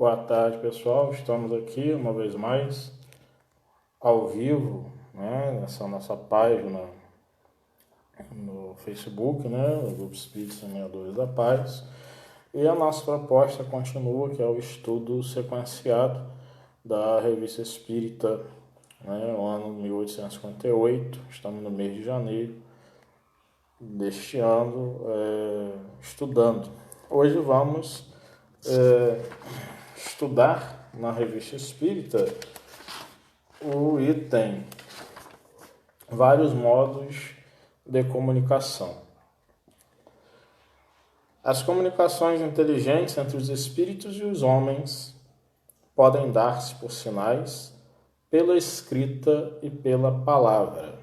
Boa tarde, pessoal. Estamos aqui uma vez mais ao vivo, né, nessa nossa página no Facebook, né, o Grupo Espírita Semeadores da Paz. E a nossa proposta continua, que é o estudo sequenciado da Revista Espírita, né, o ano 1858. Estamos no mês de janeiro deste ano, estudando. Hoje vamos estudar na Revista Espírita o item vários modos de comunicação. As comunicações inteligentes entre os espíritos e os homens podem dar-se por sinais, pela escrita e pela palavra.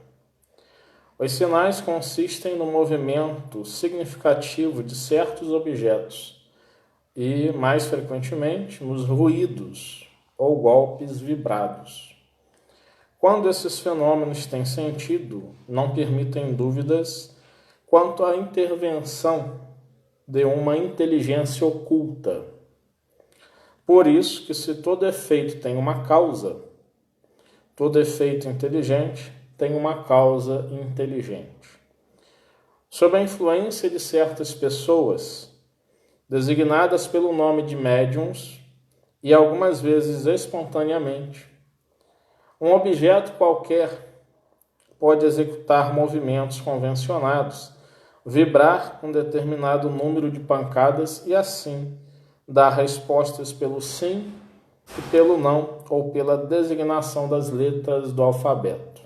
Os sinais consistem no movimento significativo de certos objetos e, mais frequentemente, nos ruídos ou golpes vibrados. Quando esses fenômenos têm sentido, não permitem dúvidas quanto à intervenção de uma inteligência oculta. Por isso que se todo efeito tem uma causa, todo efeito inteligente tem uma causa inteligente. Sob a influência de certas pessoas, designadas pelo nome de médiuns, e algumas vezes espontaneamente, um objeto qualquer pode executar movimentos convencionados, vibrar um determinado número de pancadas e assim dar respostas pelo sim e pelo não, ou pela designação das letras do alfabeto.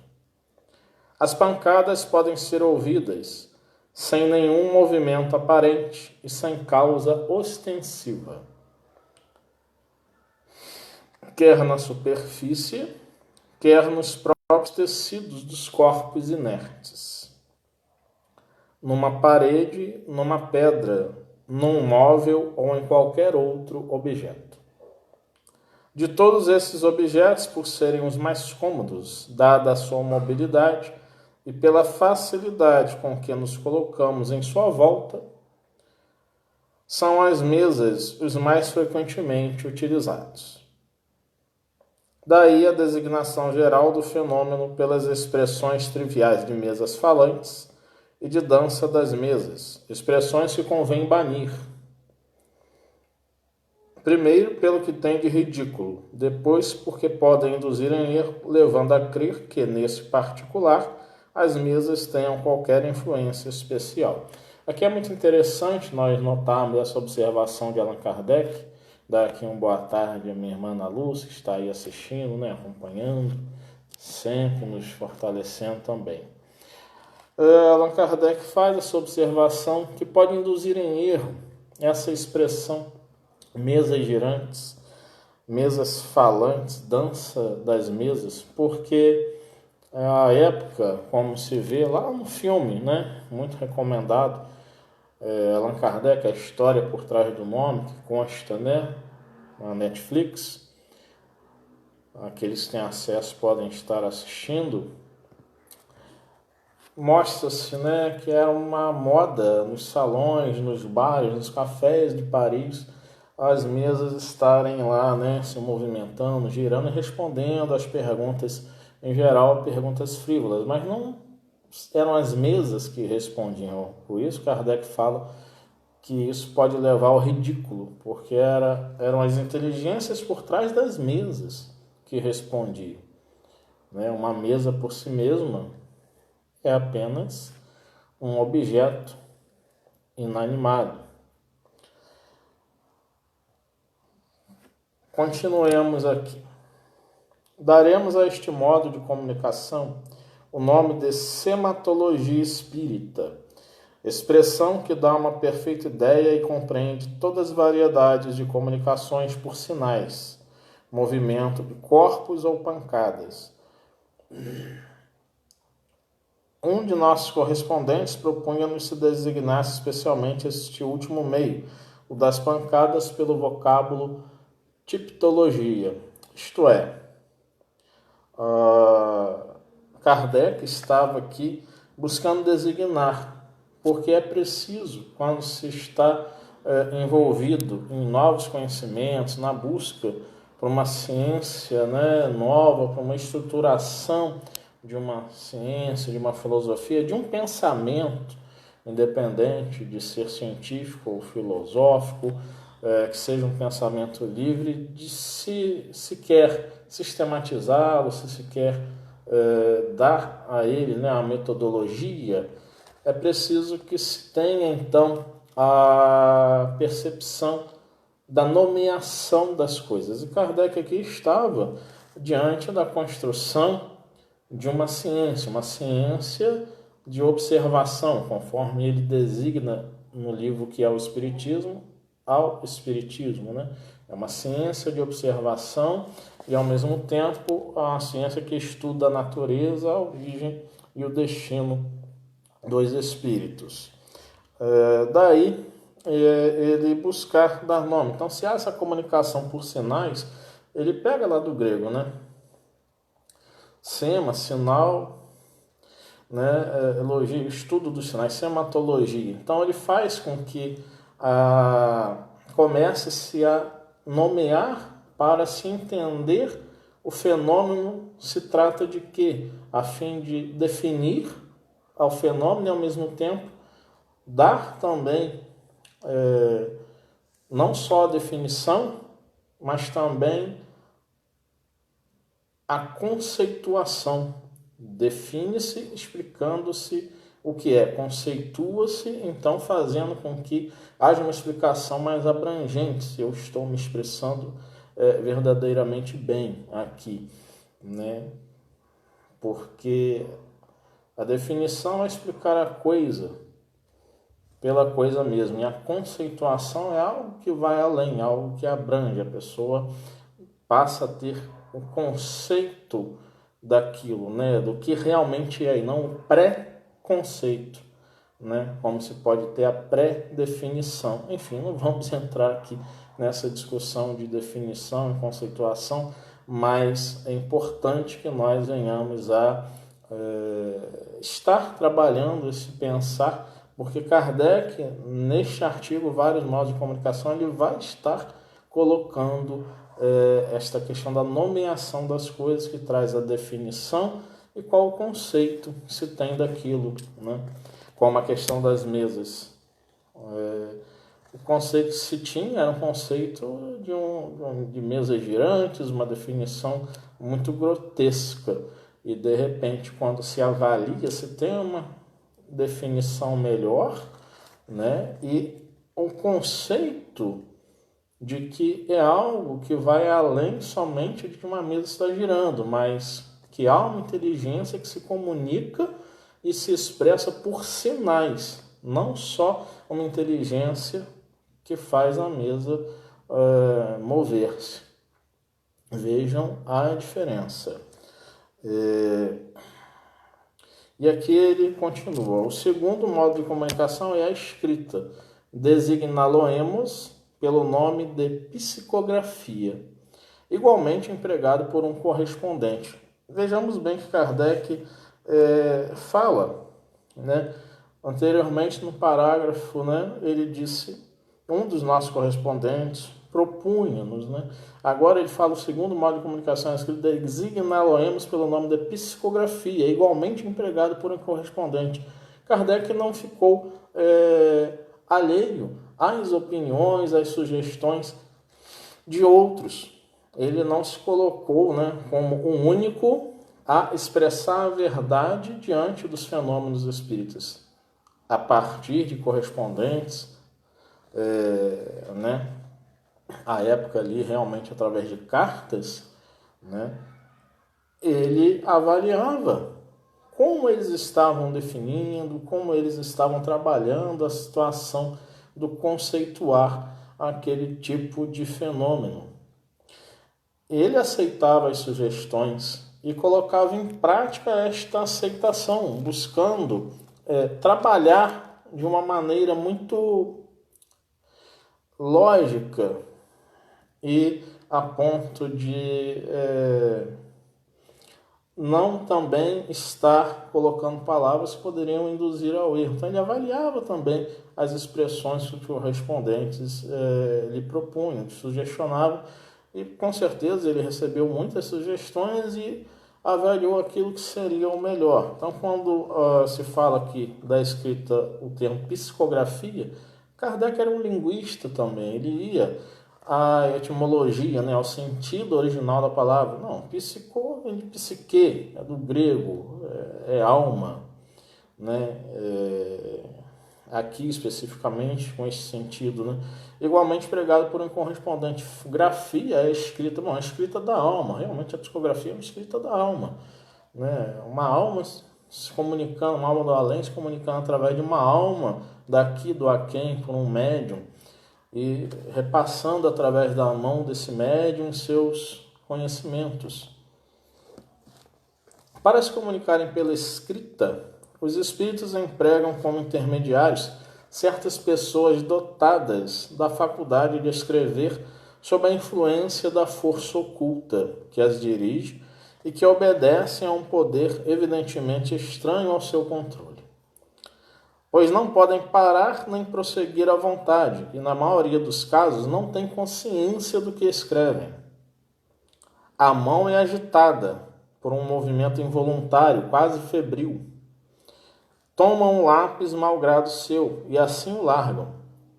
As pancadas podem ser ouvidas sem nenhum movimento aparente e sem causa ostensiva, quer na superfície, quer nos próprios tecidos dos corpos inertes, numa parede, numa pedra, num móvel ou em qualquer outro objeto. De todos esses objetos, por serem os mais cômodos, dada a sua mobilidade e pela facilidade com que nos colocamos em sua volta, são as mesas os mais frequentemente utilizados. Daí a designação geral do fenômeno pelas expressões triviais de mesas falantes e de dança das mesas, expressões que convém banir. Primeiro, pelo que tem de ridículo, depois, porque podem induzir em erro, levando a crer que, nesse particular, as mesas tenham qualquer influência especial. Aqui é muito interessante nós notarmos essa observação de Allan Kardec. Dar aqui uma boa tarde à minha irmã Ana Lúcia, que está aí assistindo, né, acompanhando, sempre nos fortalecendo também. Allan Kardec faz essa observação que pode induzir em erro essa expressão mesas girantes, mesas falantes, dança das mesas, porque a época, como se vê lá no filme, né, muito recomendado, Allan Kardec, a história por trás do nome, que consta, né, na Netflix, aqueles que têm acesso podem estar assistindo, mostra-se, né, que era uma moda nos salões, nos bares, nos cafés de Paris, as mesas estarem lá, né, se movimentando, girando e respondendo às perguntas, em geral, perguntas frívolas, mas não eram as mesas que respondiam. Por isso, Kardec fala que isso pode levar ao ridículo, porque eram as inteligências por trás das mesas que respondiam. Né? Uma mesa por si mesma é apenas um objeto inanimado. Continuemos aqui. Daremos a este modo de comunicação o nome de sematologia espírita, expressão que dá uma perfeita ideia e compreende todas as variedades de comunicações por sinais, movimento de corpos ou pancadas. Um de nossos correspondentes propunha-nos se designasse especialmente este último meio, o das pancadas, pelo vocábulo tiptologia, isto é, Kardec estava aqui buscando designar, porque é preciso, quando se está envolvido em novos conhecimentos, na busca por uma ciência, né, nova, por uma estruturação de uma ciência, de uma filosofia, de um pensamento independente de ser científico ou filosófico, que seja um pensamento livre, de se quer sistematizá-lo, se quer dar a ele, né, a metodologia, é preciso que se tenha então a percepção da nomeação das coisas. E Kardec aqui estava diante da construção de uma ciência de observação, conforme ele designa no livro que é o Espiritismo, ao Espiritismo, né? É uma ciência de observação e, ao mesmo tempo, a ciência que estuda a natureza, a origem e o destino dos espíritos. Daí, ele buscar dar nome. Então, se há essa comunicação por sinais, ele pega lá do grego, né? Sema, sinal, né? Elogio, estudo dos sinais, sematologia. Então, ele faz com que comece-se a nomear para se entender o fenômeno. Se trata de quê? A fim de definir ao fenômeno e, ao mesmo tempo, dar também não só a definição, mas também a conceituação. Define-se explicando-se o que é, conceitua-se, então fazendo com que haja uma explicação mais abrangente, se eu estou me expressando verdadeiramente bem aqui, né? Porque a definição é explicar a coisa pela coisa mesmo, e a conceituação é algo que vai além, algo que abrange, a pessoa passa a ter o conceito daquilo, né, do que realmente é, e não o pré-conceito, né, como se pode ter a pré-definição. Enfim, não vamos entrar aqui nessa discussão de definição e conceituação, mas é importante que nós venhamos a estar trabalhando esse pensar, porque Kardec, neste artigo, Vários Modos de Comunicação, ele vai estar colocando esta questão da nomeação das coisas, que traz a definição e qual o conceito que se tem daquilo, né? Como a questão das mesas. O conceito que se tinha era um conceito de mesas girantes, uma definição muito grotesca. E, de repente, quando se avalia, se tem uma definição melhor, né? E um conceito de que é algo que vai além somente de que uma mesa está girando, mas que há uma inteligência que se comunica e se expressa por sinais, não só uma inteligência que faz a mesa mover-se. Vejam a diferença. E aqui ele continua. O segundo modo de comunicação é a escrita. Designá-lo-emos pelo nome de psicografia, igualmente empregado por um correspondente. Vejamos bem que Kardec fala, né? Anteriormente, no parágrafo, né, ele disse, um dos nossos correspondentes propunha-nos, né? Agora ele fala o segundo modo de comunicação escrito, designá-lo-emos pelo nome de psicografia, igualmente empregado por um correspondente. Kardec não ficou alheio às opiniões, às sugestões de outros. Ele não se colocou, né, como o único a expressar a verdade diante dos fenômenos espíritas. A partir de correspondentes, né, a época ali realmente através de cartas, né, ele avaliava como eles estavam definindo, como eles estavam trabalhando a situação do conceituar aquele tipo de fenômeno. Ele aceitava as sugestões e colocava em prática esta aceitação, buscando trabalhar de uma maneira muito lógica e a ponto de não também estar colocando palavras que poderiam induzir ao erro. Então ele avaliava também as expressões que os correspondentes lhe propunham, sugestionavam, e com certeza ele recebeu muitas sugestões e avaliou aquilo que seria o melhor. Então, quando se fala aqui da escrita o termo psicografia, Kardec era um linguista também, ele ia à etimologia, né, ao sentido original da palavra. Não, psico vem de psique, é do grego, é alma, né? Aqui especificamente com esse sentido, né? Igualmente pregado por um correspondente. Grafia é escrita, bom, é escrita da alma, realmente a psicografia é uma escrita da alma, né? Uma alma se comunicando, uma alma do além se comunicando através de uma alma daqui do aquém por um médium e repassando através da mão desse médium seus conhecimentos. Para se comunicarem pela escrita, os espíritos empregam como intermediários certas pessoas dotadas da faculdade de escrever sob a influência da força oculta que as dirige e que obedecem a um poder evidentemente estranho ao seu controle. Pois não podem parar nem prosseguir à vontade e, na maioria dos casos, não têm consciência do que escrevem. A mão é agitada por um movimento involuntário, quase febril. Tomam um lápis malgrado seu e assim o largam.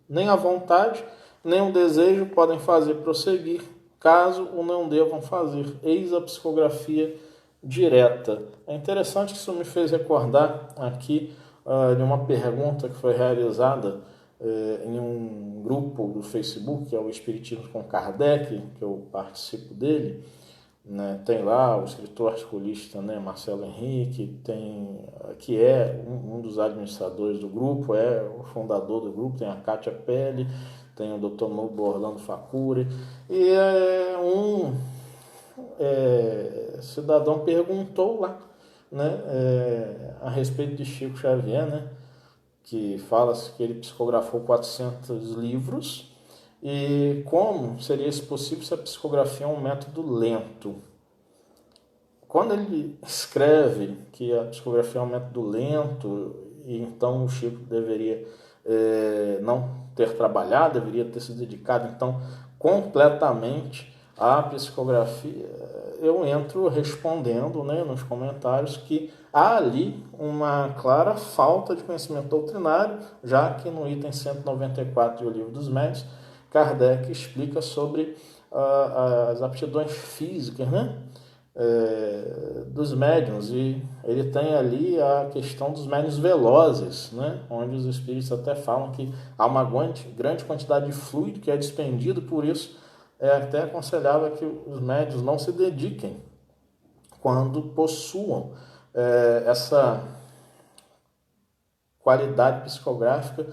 Nem a vontade, nem o desejo podem fazer prosseguir, caso o não devam fazer. Eis a psicografia direta. É interessante que isso me fez recordar aqui de uma pergunta que foi realizada em um grupo do Facebook, que é o Espiritismo com Kardec, que eu participo dele. Né, tem lá o escritor articulista, né, Marcelo Henrique, que é um dos administradores do grupo, é o fundador do grupo, tem a Kátia Pelle, tem o Dr. Nubo Orlando Facuri, e cidadão perguntou lá, né, a respeito de Chico Xavier, né, que fala-se que ele psicografou 400 livros, e como seria isso possível se a psicografia é um método lento? Quando ele escreve que a psicografia é um método lento, e então o Chico deveria não ter trabalhado, deveria ter se dedicado então completamente à psicografia, eu entro respondendo, né, nos comentários que há ali uma clara falta de conhecimento doutrinário, já que no item 194 do Livro dos Médiuns, Kardec explica sobre as aptidões físicas, né, dos médiuns, e ele tem ali a questão dos médiuns velozes, né, onde os espíritos até falam que há uma grande quantidade de fluido que é despendido, por isso é até aconselhável que os médiuns não se dediquem quando possuam essa qualidade psicográfica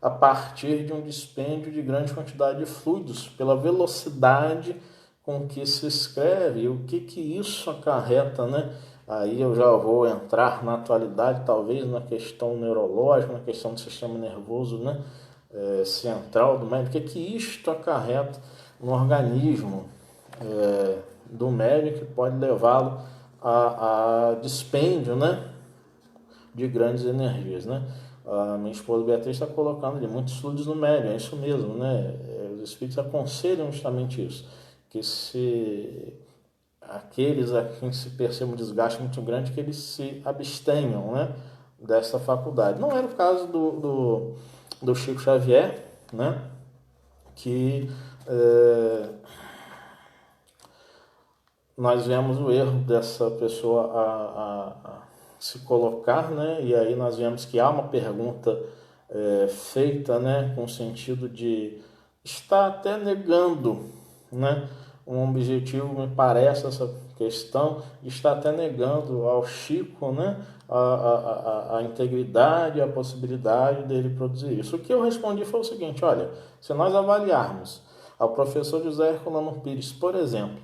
a partir de um dispêndio de grande quantidade de fluidos, pela velocidade com que se escreve, e o que isso acarreta, né? Aí eu já vou entrar na atualidade, talvez na questão neurológica, na questão do sistema nervoso, né? Central do médico, o que isto acarreta no organismo do médico, que pode levá-lo a dispêndio, né, de grandes energias, né? A minha esposa Beatriz está colocando ali muitos fluidos no médium, é isso mesmo, né? Os espíritos aconselham justamente isso, que se aqueles a quem se perceba um desgaste muito grande, que eles se abstenham, né, dessa faculdade. Não era o caso do Chico Xavier, né, que nós vemos o erro dessa pessoa a se colocar, né, e aí nós vemos que há uma pergunta feita, né, com o sentido de estar até negando, né, um objetivo, me parece, essa questão de estar até negando ao Chico, né, a integridade, a possibilidade dele produzir isso. O que eu respondi foi o seguinte: olha, se nós avaliarmos ao professor José Herculano Pires, por exemplo,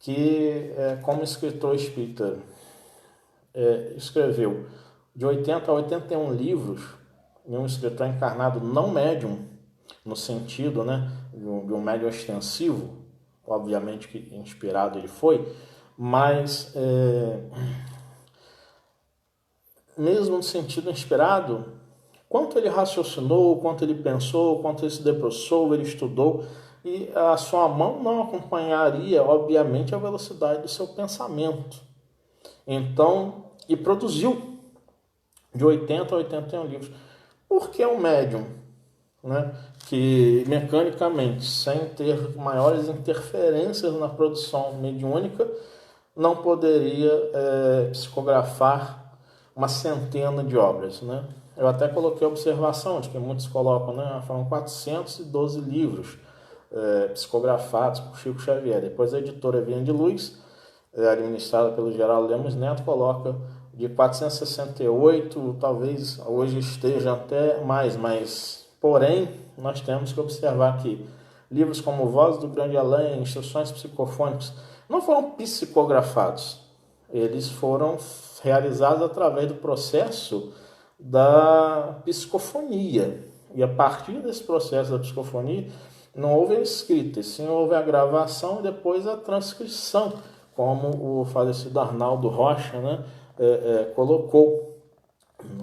que como escritor espírita escreveu de 80 a 81 livros, e um escritor encarnado não médium, no sentido, né, de um médium extensivo, obviamente que inspirado ele foi, mas mesmo no sentido inspirado, quanto ele raciocinou, quanto ele pensou, quanto ele se debruçou, ele estudou, e a sua mão não acompanharia, obviamente, a velocidade do seu pensamento. Então, e produziu de 80 a 81 livros. Por que um médium, né, que mecanicamente, sem ter maiores interferências na produção mediúnica, não poderia psicografar uma centena de obras, né? Eu até coloquei a observação, de que muitos colocam, né? Foram 412 livros psicografados por Chico Xavier. Depois a editora Vinha de Luz, administrada pelo Geraldo Lemos Neto, coloca de 468, talvez hoje esteja até mais, mas porém nós temos que observar que livros como Voz do Grande Além, Instruções Psicofônicas, não foram psicografados, eles foram realizados através do processo da psicofonia, e a partir desse processo da psicofonia não houve a escrita, sim houve a gravação e depois a transcrição, como o falecido Arnaldo Rocha, né, colocou,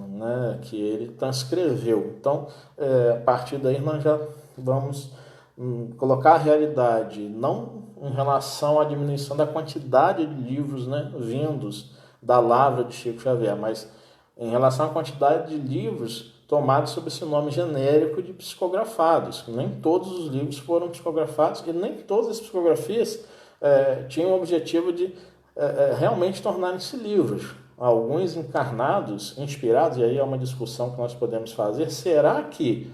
né, que ele transcreveu. Então, a partir daí nós já vamos colocar a realidade, não em relação à diminuição da quantidade de livros, né, vindos da lavra de Chico Xavier, mas em relação à quantidade de livros tomados sob esse nome genérico de psicografados. Nem todos os livros foram psicografados e nem todas as psicografias tinham o objetivo de realmente tornarem-se livros. Alguns encarnados, inspirados, e aí é uma discussão que nós podemos fazer, será que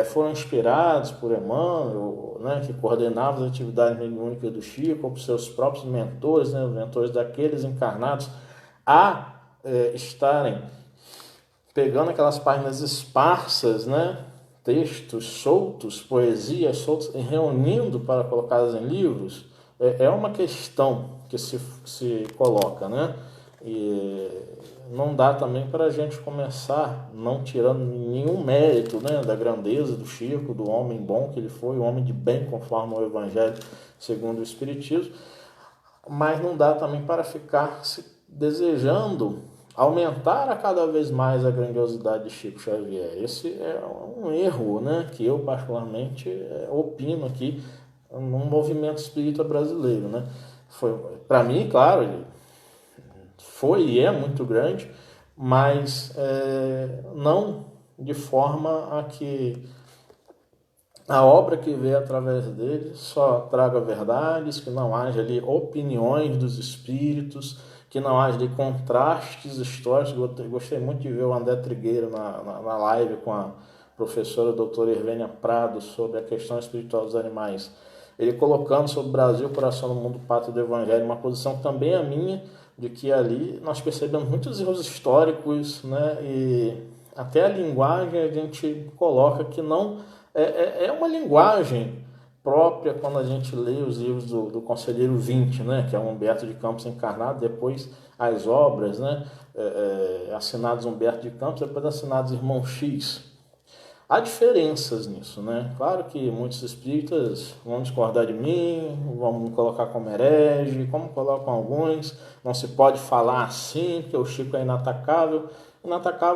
foram inspirados por Emmanuel, né, que coordenava as atividades mediúnicas do Chico, ou por seus próprios mentores, né, os mentores daqueles encarnados, a estarem pegando aquelas páginas esparsas, né, textos soltos, poesias soltas, e reunindo para colocá-las em livros? É uma questão que se coloca, né? E não dá também para a gente começar, não tirando nenhum mérito, né, da grandeza do Chico, do homem bom que ele foi, o homem de bem, conforme o Evangelho segundo o Espiritismo, mas não dá também para ficar se desejando aumentar a cada vez mais a grandiosidade de Chico Xavier. Esse é um erro, né, que eu particularmente opino aqui no movimento espírita brasileiro, né? Foi, para mim, claro, foi e é muito grande, mas não de forma a que a obra que veio através dele só traga verdades, que não haja ali opiniões dos espíritos, que não haja ali contrastes históricos. Gostei muito de ver o André Trigueiro na live com a professora doutora Irvênia Prado sobre a questão espiritual dos animais. Ele colocando sobre o Brasil, coração do mundo, pátria do Evangelho, uma posição também a minha, de que ali nós percebemos muitos erros históricos, né, e até a linguagem a gente coloca que não é uma linguagem própria quando a gente lê os livros do Conselheiro 20, né, que é Humberto de Campos encarnado, depois as obras, né, assinados Humberto de Campos, depois assinados Irmão X. Há diferenças nisso, né? Claro que muitos espíritas vão discordar de mim, vão me colocar como herege, como colocam alguns, não se pode falar assim, que o Chico é inatacável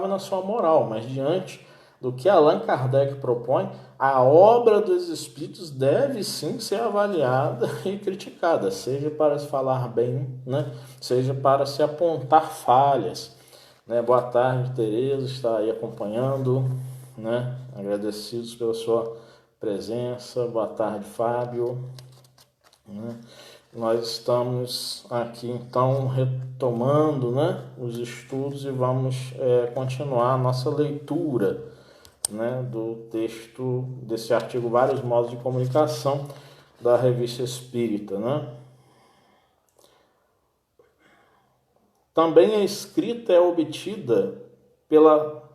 na sua moral, mas diante do que Allan Kardec propõe, a obra dos espíritos deve sim ser avaliada e criticada, seja para se falar bem, né? Seja para se apontar falhas, né? Boa tarde, Tereza, está aí acompanhando, né? Agradecidos pela sua presença. Boa tarde, Fábio, né? Nós estamos aqui então retomando, né, os estudos e vamos continuar a nossa leitura, né, do texto desse artigo Vários Modos de Comunicação da Revista Espírita, né? Também a escrita é obtida pela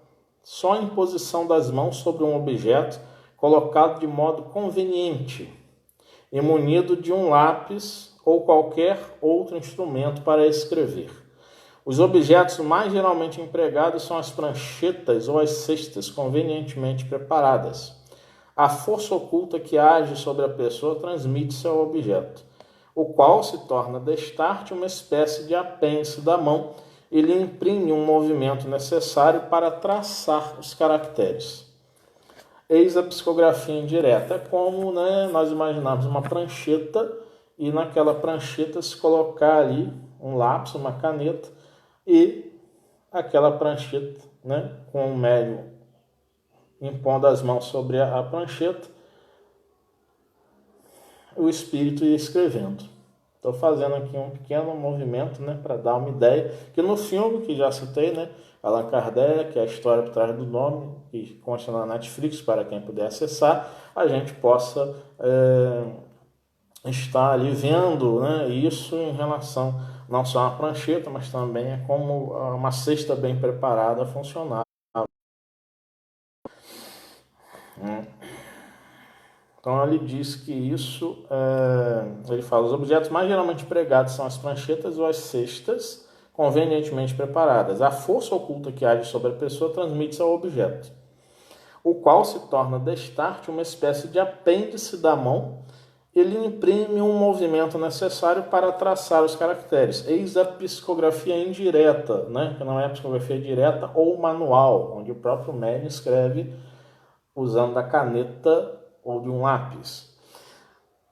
só imposição das mãos sobre um objeto colocado de modo conveniente e munido de um lápis ou qualquer outro instrumento para escrever. Os objetos mais geralmente empregados são as pranchetas ou as cestas convenientemente preparadas. A força oculta que age sobre a pessoa transmite-se ao objeto, o qual se torna destarte uma espécie de apêndice da mão ele imprime um movimento necessário para traçar os caracteres. Eis a psicografia indireta. É como, né, nós imaginamos uma prancheta e naquela prancheta se colocar ali um lápis, uma caneta e aquela prancheta, né, com o médium impondo as mãos sobre a prancheta, o espírito ia escrevendo. Estou fazendo aqui um pequeno movimento, né, para dar uma ideia, que no filme que já citei, né, Allan Kardec, a história por trás do nome, que consta na Netflix, para quem puder acessar, a gente possa estar ali vendo, né, isso em relação não só à prancheta, mas também é como uma cesta bem preparada funcionar. Então ele diz que isso, ele fala, os objetos mais geralmente pregados são as pranchetas ou as cestas convenientemente preparadas. A força oculta que age sobre a pessoa transmite-se ao objeto, o qual se torna destarte uma espécie de apêndice da mão. Ele imprime um movimento necessário para traçar os caracteres. Eis a psicografia indireta, né? Que não é a psicografia direta ou manual, onde o próprio médium escreve usando a caneta ou de um lápis.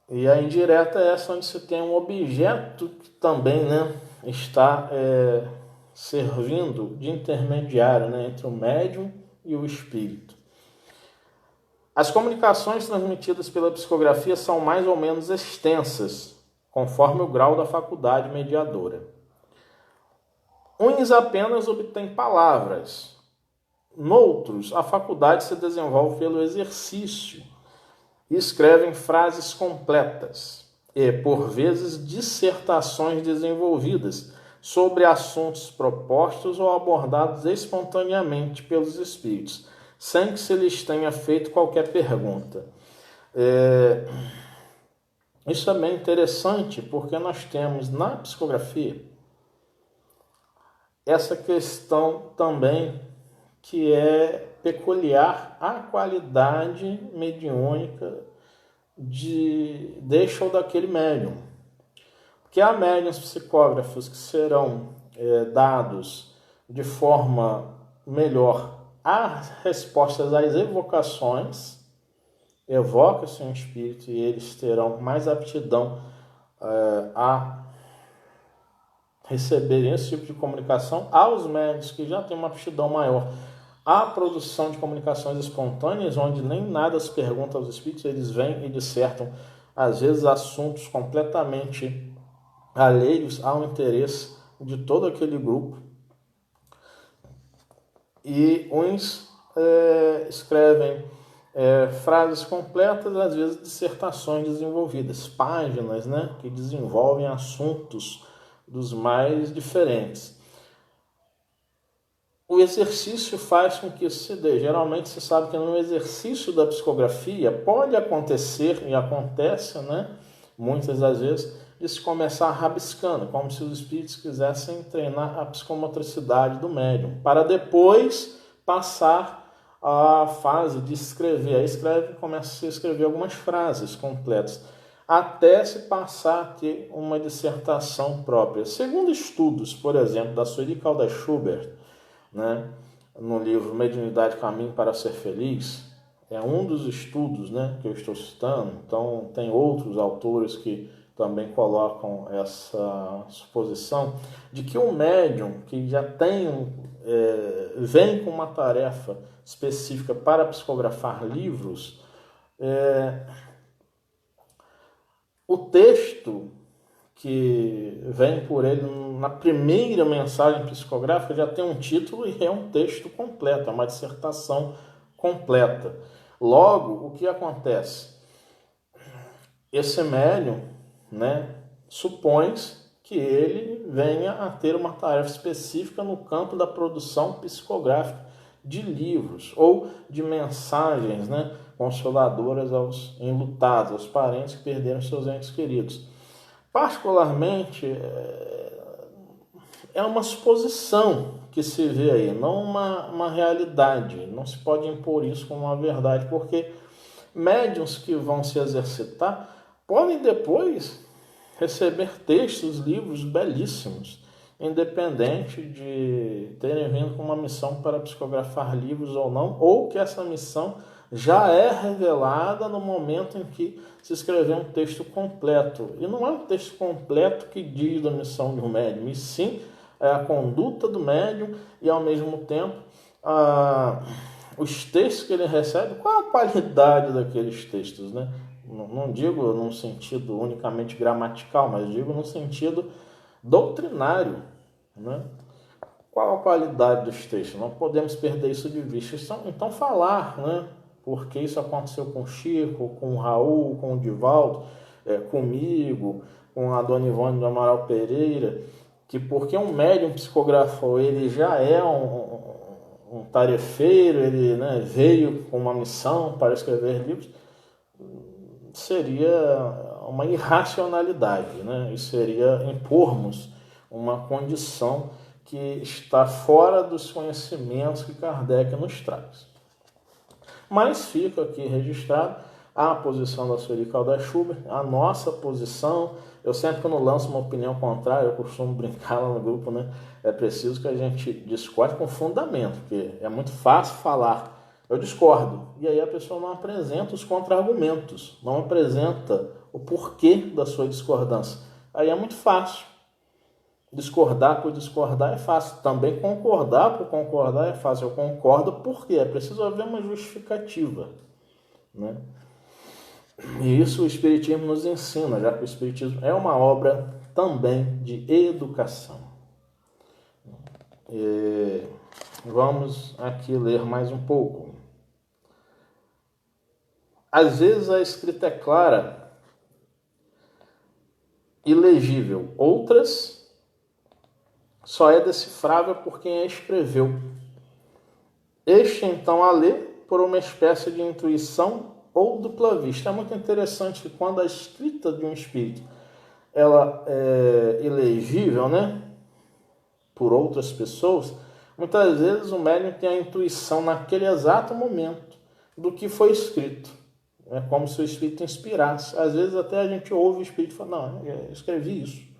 E a indireta é essa onde se tem um objeto que também, né, está servindo de intermediário, né, entre o médium e o espírito. As comunicações transmitidas pela psicografia são mais ou menos extensas, conforme o grau da faculdade mediadora. Uns apenas obtêm palavras. Noutros, a faculdade se desenvolve pelo exercício e escrevem frases completas e, por vezes, dissertações desenvolvidas sobre assuntos propostos ou abordados espontaneamente pelos espíritos, sem que se lhes tenha feito qualquer pergunta. Isso é bem interessante porque nós temos na psicografia essa questão também que é peculiar à qualidade mediúnica deste ou daquele médium. Porque há médiuns psicógrafos que serão dados de forma melhor as respostas às evocações, evoca-se um espírito e eles terão mais aptidão a receberem esse tipo de comunicação. Aos médios que já têm uma aptidão maior à produção de comunicações espontâneas, onde nem nada se pergunta aos espíritos, eles vêm e dissertam, às vezes, assuntos completamente alheios ao interesse de todo aquele grupo. E uns escrevem frases completas, às vezes dissertações desenvolvidas, páginas, né, que desenvolvem assuntos dos mais diferentes. O exercício faz com que isso se dê. Geralmente se sabe que no exercício da psicografia pode acontecer, e acontece, né, muitas das vezes, de se começar rabiscando, como se os espíritos quisessem treinar a psicomotricidade do médium, para depois passar a fase de escrever. Aí começa a escrever algumas frases completas, até se passar a ter uma dissertação própria. Segundo estudos, por exemplo, da Sueli Caldas Schubert, né, no livro Mediunidade, Caminho para Ser Feliz, é um dos estudos, né, que eu estou citando. Então tem outros autores que também colocam essa suposição de que um médium que já vem com uma tarefa específica para psicografar livros, o texto que vem por ele na primeira mensagem psicográfica já tem um título e é um texto completo, é uma dissertação completa. Logo, o que acontece? Esse médium, né, supõe-se que ele venha a ter uma tarefa específica no campo da produção psicográfica de livros ou de mensagens, né, consoladoras aos enlutados, aos parentes que perderam seus entes queridos. Particularmente, é uma suposição que se vê aí, não uma realidade. Não se pode impor isso como uma verdade, porque médiuns que vão se exercitar podem depois receber textos, livros belíssimos, independente de terem vindo com uma missão para psicografar livros ou não, ou que essa missão já é revelada no momento em que se escreveu um texto completo. E não é um texto completo que diz da missão de um médium, e sim é a conduta do médium e, ao mesmo tempo, os textos que ele recebe, qual a qualidade daqueles textos, né? Não digo num sentido unicamente gramatical, mas digo no sentido doutrinário, né? Qual a qualidade dos textos? Não podemos perder isso de vista. Então falar, né? Porque isso aconteceu com o Chico, com o Raul, com o Divaldo, comigo, com a Dona Ivone do Amaral Pereira, que porque um médium psicografou, ele já é um tarefeiro, ele, né, veio com uma missão para escrever livros, seria uma irracionalidade, né? Isso seria impormos uma condição que está fora dos conhecimentos que Kardec nos traz. Mas fica aqui registrado a posição da Sueli Caldas-Schubert, a nossa posição. Eu sempre, quando lanço uma opinião contrária, eu costumo brincar lá no grupo, né? É preciso que a gente discorde com fundamento, porque é muito fácil falar, eu discordo, e aí a pessoa não apresenta os contra-argumentos, não apresenta o porquê da sua discordância. Aí é muito fácil. Discordar por discordar é fácil. Também concordar por concordar é fácil. Eu concordo porque é preciso haver uma justificativa, né? E isso o Espiritismo nos ensina, já que o Espiritismo é uma obra também de educação. E vamos aqui ler mais um pouco. Às vezes a escrita é clara e legível, outras só é decifrável por quem a escreveu. Este, então, a lê por uma espécie de intuição ou dupla vista. É muito interessante que quando a escrita de um espírito ela é ilegível, né, por outras pessoas, muitas vezes o médium tem a intuição naquele exato momento do que foi escrito. É como se o espírito inspirasse. Às vezes até a gente ouve o espírito e fala, não, eu escrevi isso.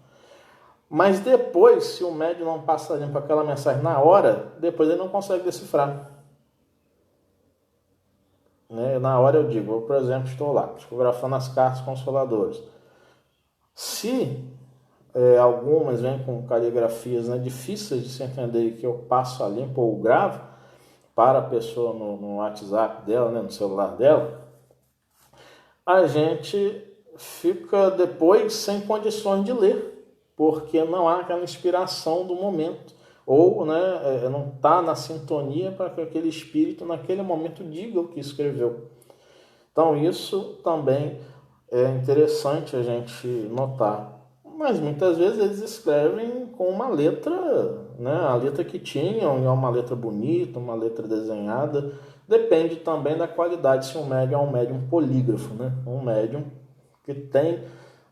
Mas depois, se o médium não passa limpo aquela mensagem na hora, depois ele não consegue decifrar. Né? Na hora eu digo, eu, por exemplo, estou lá, psicografando as cartas consoladoras. Se algumas vêm com caligrafias, né, difíceis de se entender, que eu passo a limpo ou gravo para a pessoa no WhatsApp dela, né, no celular dela, a gente fica depois sem condições de ler, porque não há aquela inspiração do momento, ou, né, não está na sintonia para que aquele espírito naquele momento diga o que escreveu. Então isso também é interessante a gente notar. Mas muitas vezes eles escrevem com uma letra, né, a letra que tinham, é uma letra bonita, uma letra desenhada. Depende também da qualidade, se um médium é um médium polígrafo, né, um médium que tem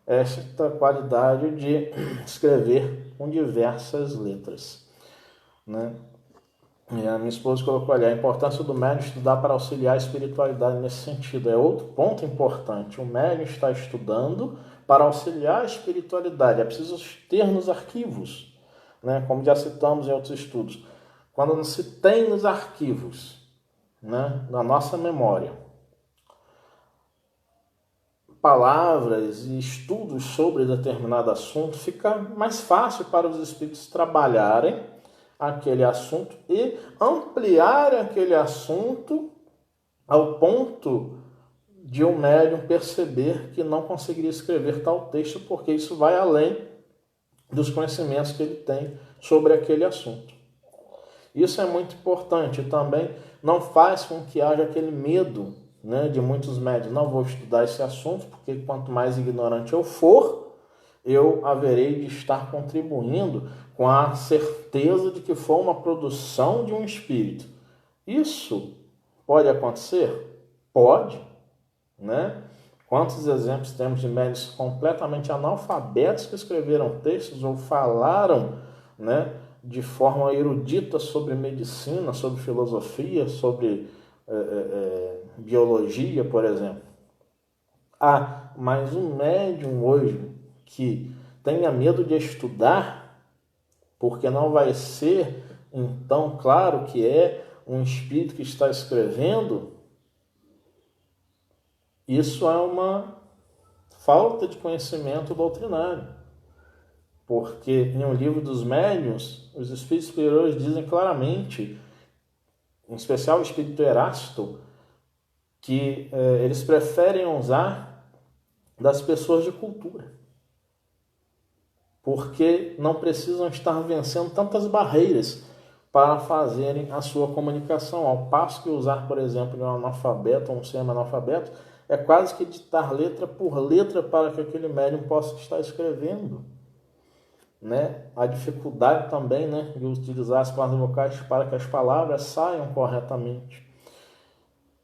esta qualidade de escrever com diversas letras, né? E a minha esposa colocou ali a importância do médium estudar para auxiliar a espiritualidade nesse sentido. É outro ponto importante. O médium está estudando para auxiliar a espiritualidade. É preciso ter nos arquivos, né? Como já citamos em outros estudos. Quando não se tem nos arquivos, né, na nossa memória, palavras e estudos sobre determinado assunto, fica mais fácil para os espíritos trabalharem aquele assunto e ampliar aquele assunto ao ponto de um médium perceber que não conseguiria escrever tal texto, porque isso vai além dos conhecimentos que ele tem sobre aquele assunto. Isso é muito importante. Também não faz com que haja aquele medo, né, de muitos médiums. Não vou estudar esse assunto, porque quanto mais ignorante eu for, eu haverei de estar contribuindo com a certeza de que foi uma produção de um espírito. Isso pode acontecer? Pode, né? Quantos exemplos temos de médiuns completamente analfabetos que escreveram textos ou falaram, né, de forma erudita sobre medicina, sobre filosofia, sobre biologia, por exemplo. Mas um médium hoje que tenha medo de estudar, porque não vai ser, então, claro que é um espírito que está escrevendo. Isso é uma falta de conhecimento doutrinário, porque em O Livro dos Médiuns, os espíritos superiores dizem claramente, em especial o espírito Erásto, que eles preferem usar das pessoas de cultura, porque não precisam estar vencendo tantas barreiras para fazerem a sua comunicação, ao passo que usar, por exemplo, um analfabeto ou um semi-analfabeto é quase que ditar letra por letra para que aquele médium possa estar escrevendo. Né? A dificuldade também, né, de utilizar as cordas vocais para que as palavras saiam corretamente.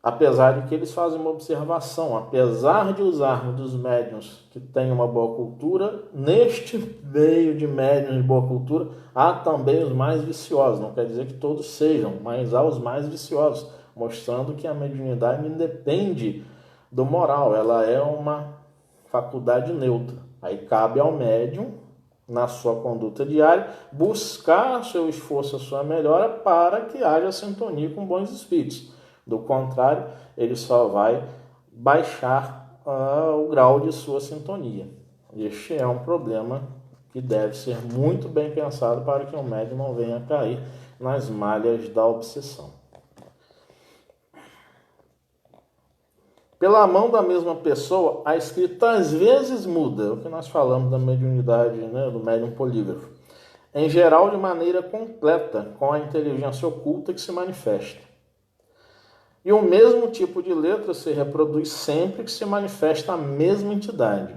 Apesar de que eles fazem uma observação, apesar de usarmos dos médiuns que têm uma boa cultura, neste meio de médiuns de boa cultura, há também os mais viciosos. Não quer dizer que todos sejam, mas há os mais viciosos, mostrando que a mediunidade independe do moral, ela é uma faculdade neutra. Aí cabe ao médium, na sua conduta diária, buscar seu esforço, a sua melhora, para que haja sintonia com bons espíritos. Do contrário, ele só vai baixar o grau de sua sintonia. Este é um problema que deve ser muito bem pensado para que o médium não venha cair nas malhas da obsessão. Pela mão da mesma pessoa, a escrita às vezes muda, o que nós falamos da mediunidade, né, do médium polígrafo. Em geral, de maneira completa, com a inteligência oculta que se manifesta. E o mesmo tipo de letra se reproduz sempre que se manifesta a mesma entidade.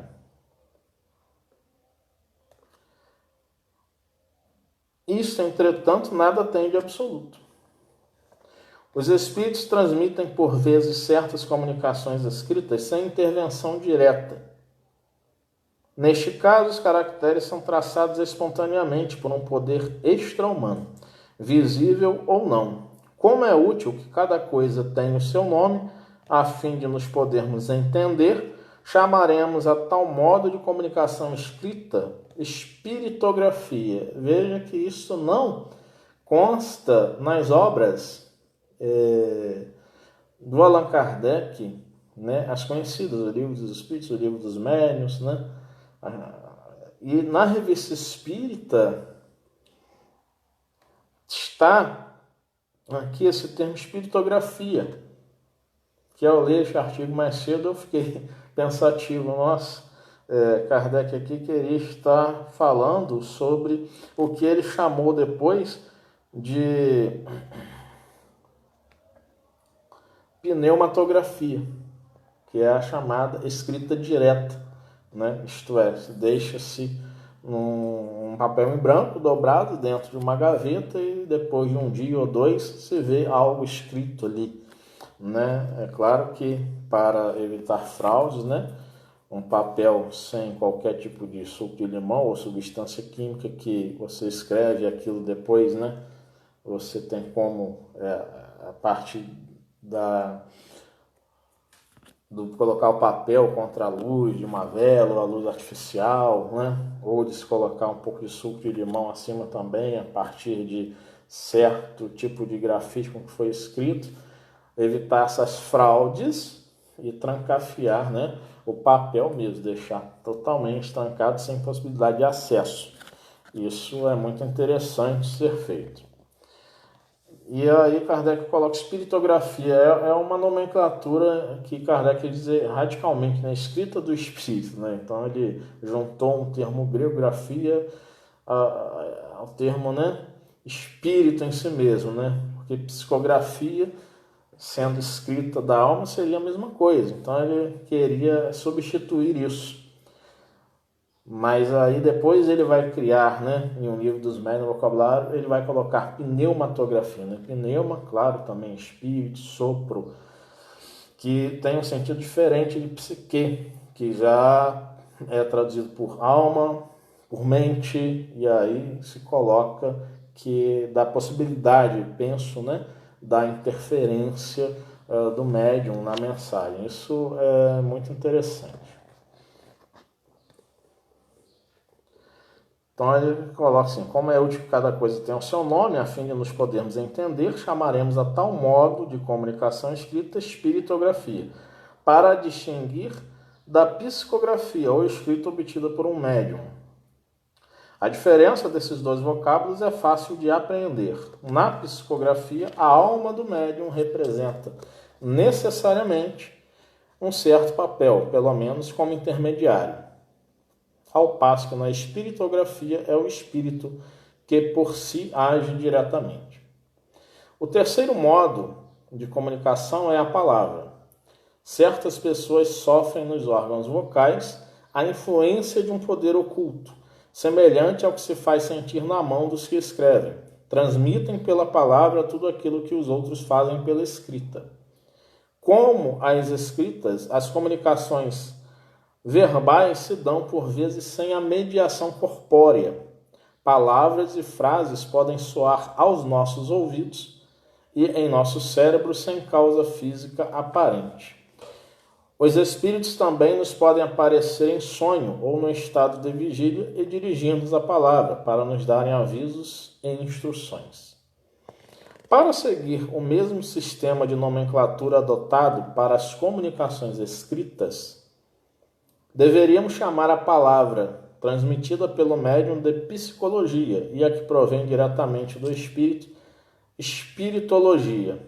Isso, entretanto, nada tem de absoluto. Os espíritos transmitem por vezes certas comunicações escritas sem intervenção direta. Neste caso, os caracteres são traçados espontaneamente por um poder extra-humano, visível ou não. Como é útil que cada coisa tenha o seu nome, a fim de nos podermos entender, chamaremos a tal modo de comunicação escrita espiritografia. Veja que isso não consta nas obras do Allan Kardec, né, as conhecidas, o Livro dos Espíritos, o Livro dos Médiuns, né? E na Revista Espírita está aqui esse termo espiritografia, que ao ler este artigo mais cedo eu fiquei pensativo, nossa, Kardec aqui queria estar falando sobre o que ele chamou depois de pneumatografia, que é a chamada escrita direta, né? Isto é, deixa-se um papel em branco dobrado dentro de uma gaveta e depois de um dia ou dois se vê algo escrito ali, né? É claro que para evitar fraudes, né, um papel sem qualquer tipo de suco de limão ou substância química que você escreve aquilo depois, né, você tem como a partir do colocar o papel contra a luz de uma vela ou a luz artificial, né? Ou de se colocar um pouco de suco de limão acima também, a partir de certo tipo de grafite com que foi escrito, evitar essas fraudes e trancafiar, né, o papel mesmo, deixar totalmente trancado sem possibilidade de acesso. Isso é muito interessante ser feito. E aí Kardec coloca espiritografia, é uma nomenclatura que Kardec quer dizer radicalmente, né, escrita do espírito, né? Então ele juntou um termo grego, grafia, ao termo, né, espírito em si mesmo, né? Porque psicografia, sendo escrita da alma, seria a mesma coisa. Então ele queria substituir isso. Mas aí depois ele vai criar, né, em Um Livro dos Médiuns, no vocabulário, ele vai colocar pneumatografia, né? Pneuma, claro, também espírito, sopro, que tem um sentido diferente de psique, que já é traduzido por alma, por mente, e aí se coloca que dá possibilidade, penso, né, da interferência do médium na mensagem. Isso é muito interessante. Então ele coloca assim: como é útil que cada coisa tenha o seu nome, a fim de nos podermos entender, chamaremos a tal modo de comunicação escrita espiritografia, para distinguir da psicografia ou escrita obtida por um médium. A diferença desses dois vocábulos é fácil de apreender. Na psicografia, a alma do médium representa necessariamente um certo papel, pelo menos como intermediário, ao passo que na espiritografia é o espírito que por si age diretamente. O terceiro modo de comunicação é a palavra. Certas pessoas sofrem nos órgãos vocais a influência de um poder oculto, semelhante ao que se faz sentir na mão dos que escrevem. Transmitem pela palavra tudo aquilo que os outros fazem pela escrita. Como as escritas, as comunicações verbais se dão por vezes sem a mediação corpórea. Palavras e frases podem soar aos nossos ouvidos e em nosso cérebro sem causa física aparente. Os espíritos também nos podem aparecer em sonho ou no estado de vigília e dirigir-nos a palavra para nos darem avisos e instruções. Para seguir o mesmo sistema de nomenclatura adotado para as comunicações escritas, deveríamos chamar a palavra transmitida pelo médium de psicologia e a que provém diretamente do espírito, espiritologia.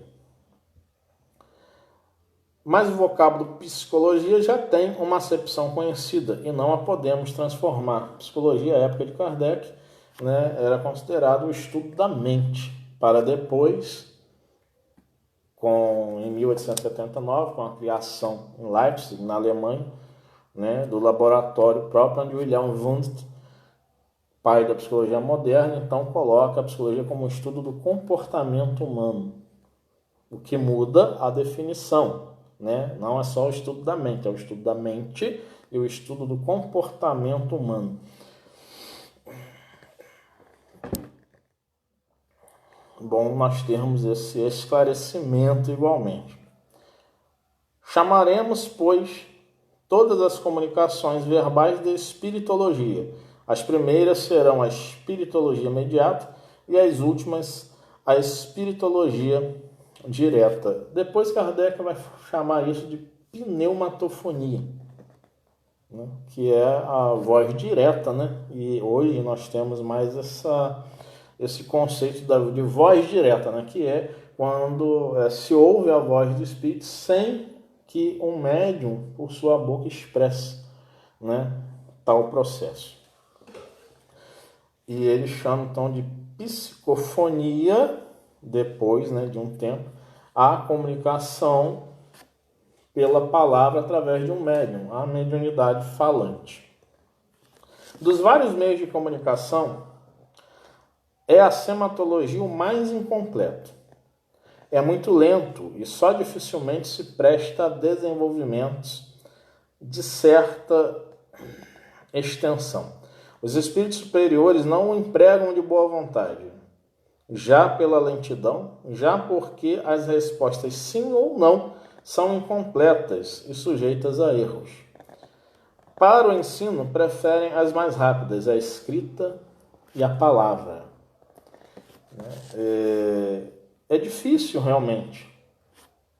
Mas o vocábulo psicologia já tem uma acepção conhecida e não a podemos transformar. Psicologia, à época de Kardec, era considerado o estudo da mente, para depois, em 1879, com a criação em Leipzig, na Alemanha, do laboratório próprio onde Wilhelm Wundt, pai da psicologia moderna, então coloca a psicologia como um estudo do comportamento humano, o que muda a definição. Não é só o estudo da mente, é o estudo da mente e o estudo do comportamento humano. Bom nós termos esse esclarecimento igualmente. Chamaremos, pois, todas as comunicações verbais de espiritologia. As primeiras serão a espiritologia imediata e as últimas a espiritologia direta. Depois Kardec vai chamar isso de pneumatofonia, que é a voz direta, E hoje nós temos mais esse conceito de voz direta, que é quando se ouve a voz do espírito sem que um médium, por sua boca, expresse tal processo. E ele chama então de psicofonia, depois de um tempo, a comunicação pela palavra através de um médium, a mediunidade falante. Dos vários meios de comunicação, é a sematologia o mais incompleto. É muito lento e só dificilmente se presta a desenvolvimentos de certa extensão. Os espíritos superiores não o empregam de boa vontade, já pela lentidão, já porque as respostas sim ou não são incompletas e sujeitas a erros. Para o ensino, preferem as mais rápidas, a escrita e a palavra. É difícil realmente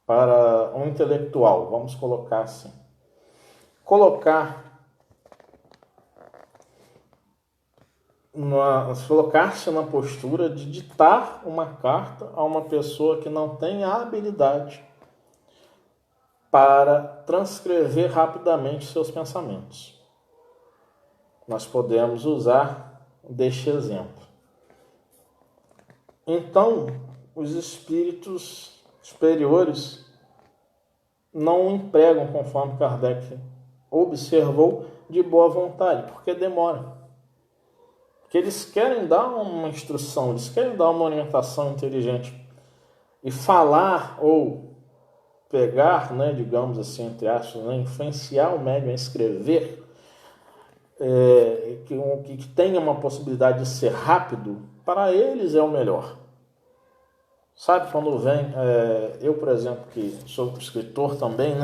para um intelectual, vamos colocar assim, colocar-se na postura de ditar uma carta a uma pessoa que não tem a habilidade para transcrever rapidamente seus pensamentos. Nós podemos usar deste exemplo. Então, os espíritos superiores não o empregam, conforme Kardec observou, de boa vontade, porque demora. Porque eles querem dar uma instrução, eles querem dar uma orientação inteligente. E falar ou pegar, digamos assim, entre aspas, influenciar o médium a escrever, que tenha uma possibilidade de ser rápido, para eles é o melhor. Sabe, quando vem, eu, por exemplo, que sou escritor também,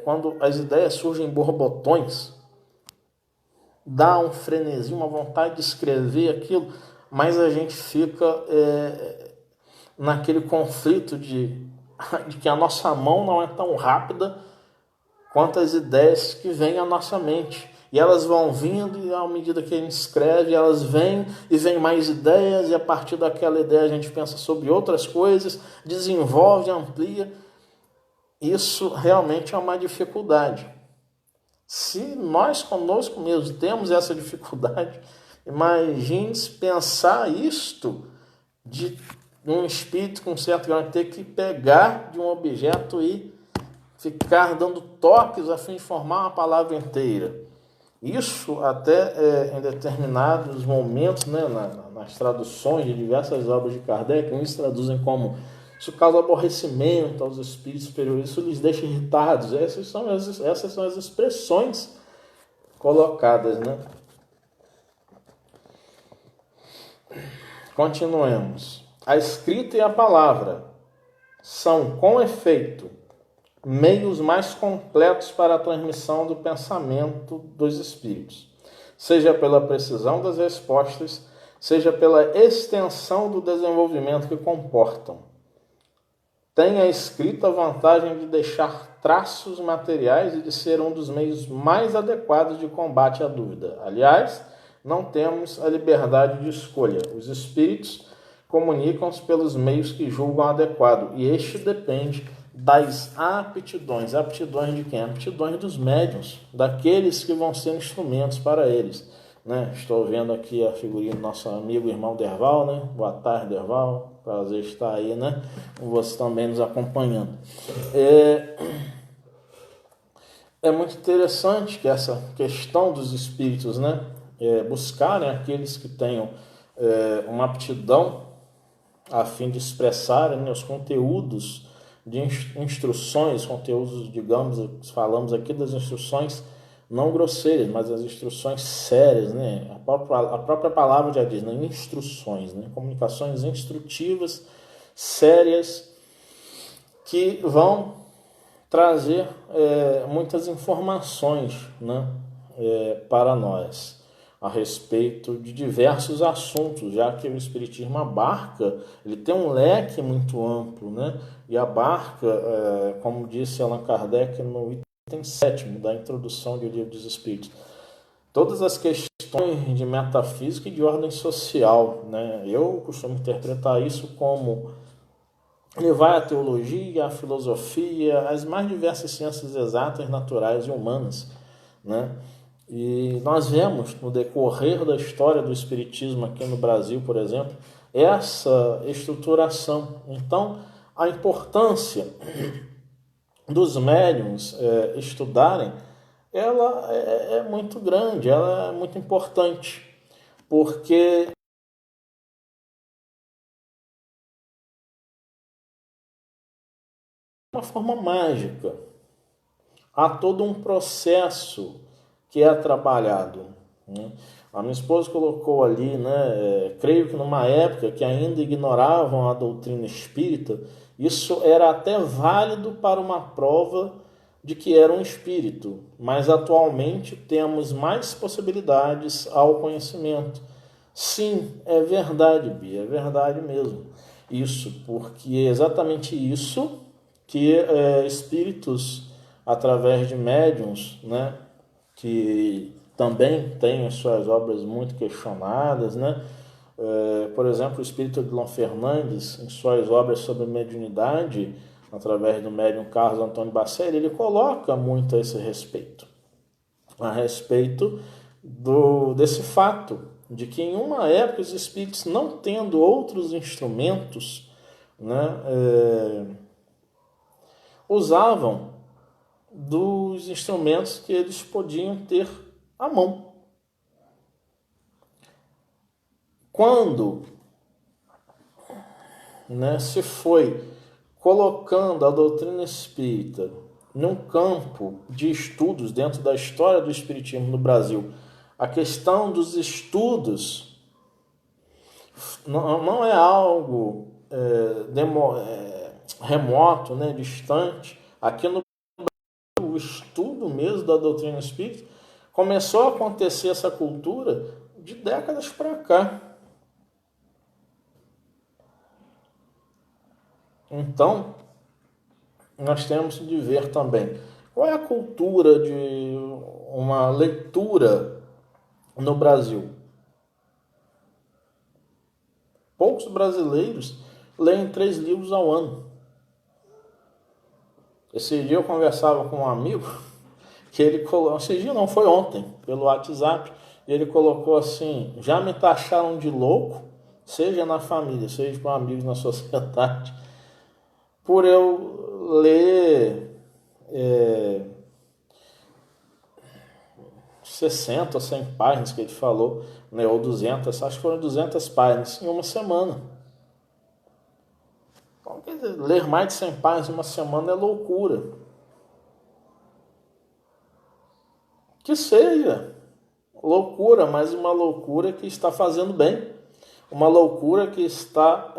quando as ideias surgem em borbotões, dá um frenesi, uma vontade de escrever aquilo, mas a gente fica naquele conflito de que a nossa mão não é tão rápida quanto as ideias que vêm à nossa mente. E elas vão vindo, e à medida que a gente escreve, elas vêm e vêm mais ideias, e a partir daquela ideia a gente pensa sobre outras coisas, desenvolve, amplia. Isso realmente é uma dificuldade. Se nós conosco mesmos temos essa dificuldade, imagine pensar isto de um espírito com certo grau ter que pegar de um objeto e ficar dando toques a fim de formar uma palavra inteira. Isso até em determinados momentos, né, nas traduções de diversas obras de Kardec, uns traduzem como isso causa aborrecimento aos espíritos superiores, isso lhes deixa irritados. Essas são as expressões colocadas, né? Continuemos. A escrita e a palavra são, com efeito, meios mais completos para a transmissão do pensamento dos espíritos, seja pela precisão das respostas, seja pela extensão do desenvolvimento que comportam. Tem a escrita a vantagem de deixar traços materiais e de ser um dos meios mais adequados de combate à dúvida. Aliás, não temos a liberdade de escolha. Os espíritos comunicam-se pelos meios que julgam adequado, e este depende das aptidões. Aptidões de quem? Aptidões dos médiuns, daqueles que vão ser instrumentos para eles. Né? Estou vendo aqui a figurinha do nosso amigo irmão Derval, né? Boa tarde, Derval. Prazer estar aí, né? Com você também nos acompanhando. É muito interessante que essa questão dos espíritos, né? Buscarem aqueles que tenham uma aptidão a fim de expressarem, né, os conteúdos de instruções, conteúdos, digamos, falamos aqui das instruções não grosseiras, mas as instruções sérias, né? A própria palavra já diz, né? Instruções, né? Comunicações instrutivas, sérias, que vão trazer muitas informações, né? Para nós a respeito de diversos assuntos, já que o Espiritismo abarca, ele tem um leque muito amplo, né? E abarca, como disse Allan Kardec no item 7º da introdução do Livro dos Espíritos, todas as questões de metafísica e de ordem social, né? Eu costumo interpretar isso como ele vai à teologia, à filosofia, às mais diversas ciências exatas, naturais e humanas, né? E nós vemos no decorrer da história do Espiritismo aqui no Brasil, por exemplo, essa estruturação. Então, a importância dos médiuns estudarem, ela é muito grande, ela é muito importante, porque é uma forma mágica. Há todo um processo que é trabalhado, né? A minha esposa colocou ali, né, creio que numa época que ainda ignoravam a doutrina espírita, isso era até válido para uma prova de que era um espírito, mas atualmente temos mais possibilidades ao conhecimento. Sim, é verdade, Bia, é verdade mesmo. Isso, porque é exatamente isso que espíritos, através de médiuns, né, que também têm as suas obras muito questionadas, né? Por exemplo, o espírito de Dom Fernandes, em suas obras sobre mediunidade, através do médium Carlos Antônio Bacelli, ele coloca muito a esse respeito. A respeito desse fato, de que em uma época os espíritos, não tendo outros instrumentos, né, usavam dos instrumentos que eles podiam ter à mão. Quando, né, se foi colocando a doutrina espírita num campo de estudos dentro da história do espiritismo no Brasil, a questão dos estudos não é algo remoto, né, distante. Aqui no Brasil, o estudo mesmo da doutrina espírita Começou a acontecer essa cultura de décadas para cá. Então, nós temos de ver também qual é a cultura de uma leitura no Brasil. Poucos brasileiros leem 3 livros ao ano. Esse dia eu conversava com um amigo que ele colocou, esse dia não, foi ontem, pelo WhatsApp, e ele colocou assim: já me taxaram de louco, seja na família, seja com amigos na sociedade, por eu ler 60 ou 100 páginas que ele falou, né, ou 200, acho que foram 200 páginas em uma semana. Então, quer dizer, ler mais de 100 páginas em uma semana é loucura. Que seja loucura, mas uma loucura que está fazendo bem. Uma loucura que está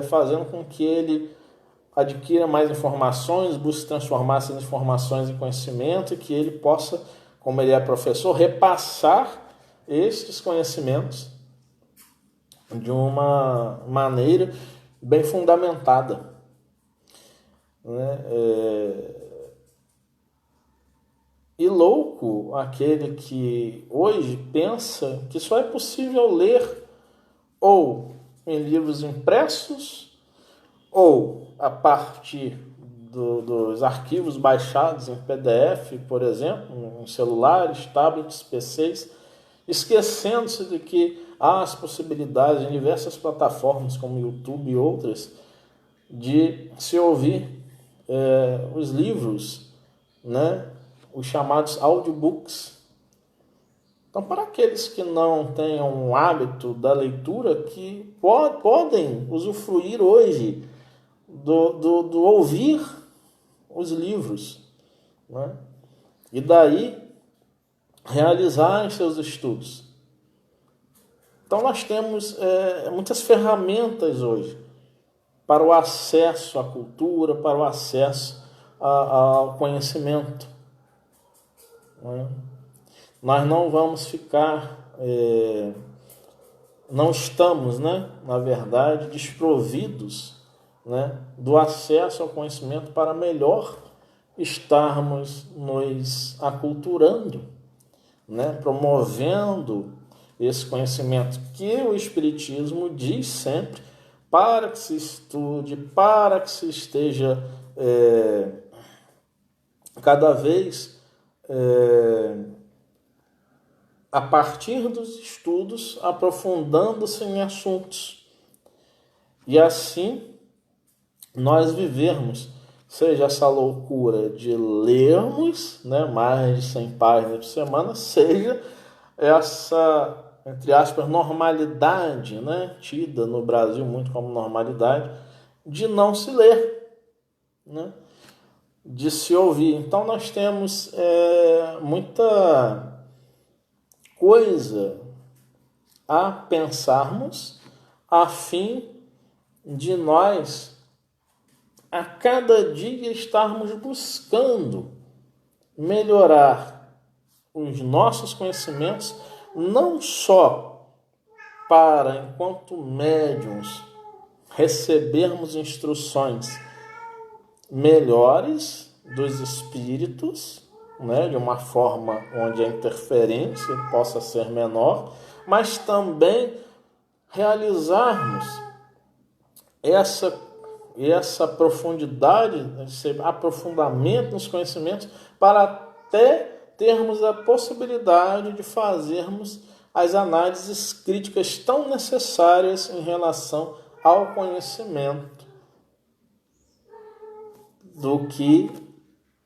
fazendo com que ele adquira mais informações, busque transformar essas informações em conhecimento e que ele possa, como ele é professor, repassar estes conhecimentos de uma maneira bem fundamentada. E louco aquele que hoje pensa que só é possível ler ou em livros impressos ou a partir dos arquivos baixados em PDF, por exemplo, em celulares, tablets, PCs, esquecendo-se de que há as possibilidades em diversas plataformas como YouTube e outras de se ouvir os livros, né? Os chamados audiobooks. Então, para aqueles que não tenham o hábito da leitura, que podem usufruir hoje do ouvir os livros, né? E daí realizar seus estudos. Então, nós temos muitas ferramentas hoje para o acesso à cultura, para o acesso ao conhecimento. Nós não vamos ficar, não estamos, né, na verdade, desprovidos, né, do acesso ao conhecimento para melhor estarmos nos aculturando, né, promovendo esse conhecimento que o Espiritismo diz sempre para que se estude, para que se esteja cada vez a partir dos estudos, aprofundando-se em assuntos. E assim, nós vivermos, seja essa loucura de lermos, né, mais de 100 páginas por semana, seja essa, entre aspas, normalidade, né, tida no Brasil muito como normalidade, de não se ler, né, de se ouvir. Então nós temos muita coisa a pensarmos a fim de nós a cada dia estarmos buscando melhorar os nossos conhecimentos, não só para, enquanto médiuns, recebermos instruções melhores dos espíritos, né, de uma forma onde a interferência possa ser menor, mas também realizarmos essa profundidade, esse aprofundamento nos conhecimentos, para até termos a possibilidade de fazermos as análises críticas tão necessárias em relação ao conhecimento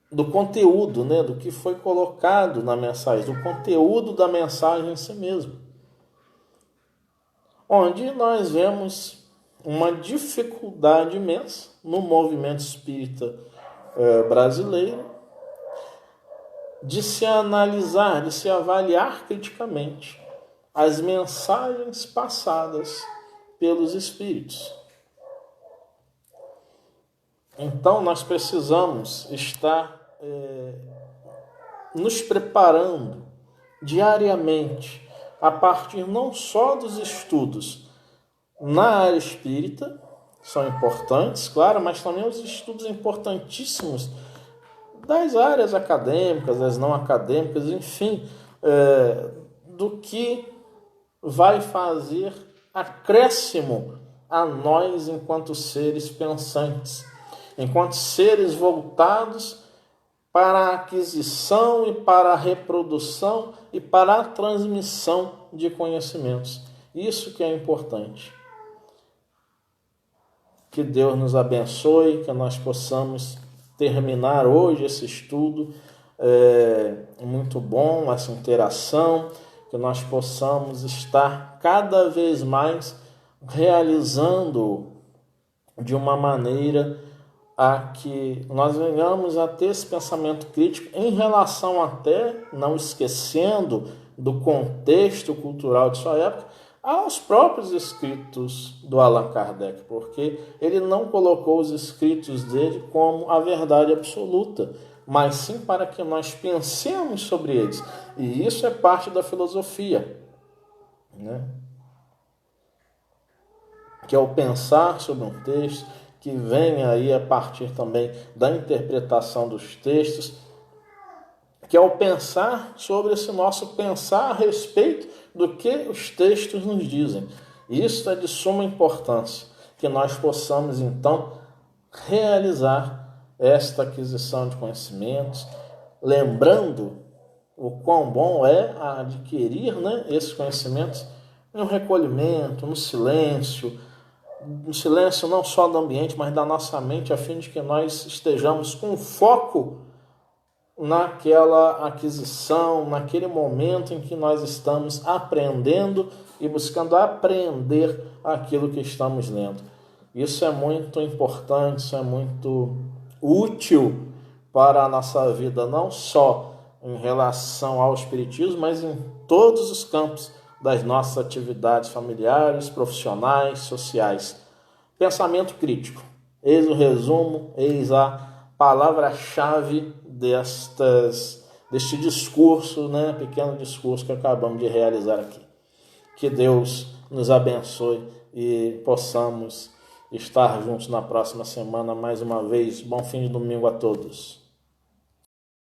do conteúdo, né, do que foi colocado na mensagem, do conteúdo da mensagem em si mesmo. Onde nós vemos uma dificuldade imensa no movimento espírita brasileiro de se analisar, de se avaliar criticamente as mensagens passadas pelos espíritos. Então, nós precisamos estar nos preparando diariamente, a partir não só dos estudos na área espírita, são importantes, claro, mas também os estudos importantíssimos das áreas acadêmicas, das não acadêmicas, enfim, do que vai fazer acréscimo a nós enquanto seres pensantes, enquanto seres voltados para a aquisição e para a reprodução e para a transmissão de conhecimentos. Isso que é importante. Que Deus nos abençoe, que nós possamos terminar hoje esse estudo muito bom, essa interação, que nós possamos estar cada vez mais realizando de uma maneira a que nós venhamos a ter esse pensamento crítico em relação até, não esquecendo do contexto cultural de sua época, aos próprios escritos do Allan Kardec, porque ele não colocou os escritos dele como a verdade absoluta, mas sim para que nós pensemos sobre eles. E isso é parte da filosofia, né? Que é o pensar sobre um texto, que vem aí a partir também da interpretação dos textos, que é o pensar sobre esse nosso pensar a respeito do que os textos nos dizem. Isso é de suma importância, que nós possamos então realizar esta aquisição de conhecimentos, lembrando o quão bom é adquirir, né, esses conhecimentos no recolhimento, no silêncio não só do ambiente, mas da nossa mente, a fim de que nós estejamos com foco naquela aquisição, naquele momento em que nós estamos aprendendo e buscando aprender aquilo que estamos lendo. Isso é muito importante, isso é muito útil para a nossa vida, não só em relação ao espiritismo, mas em todos os campos das nossas atividades familiares, profissionais, sociais. Pensamento crítico. Eis o resumo, eis a palavra-chave deste discurso, né, pequeno discurso que acabamos de realizar aqui. Que Deus nos abençoe e possamos estar juntos na próxima semana mais uma vez. Bom fim de domingo a todos.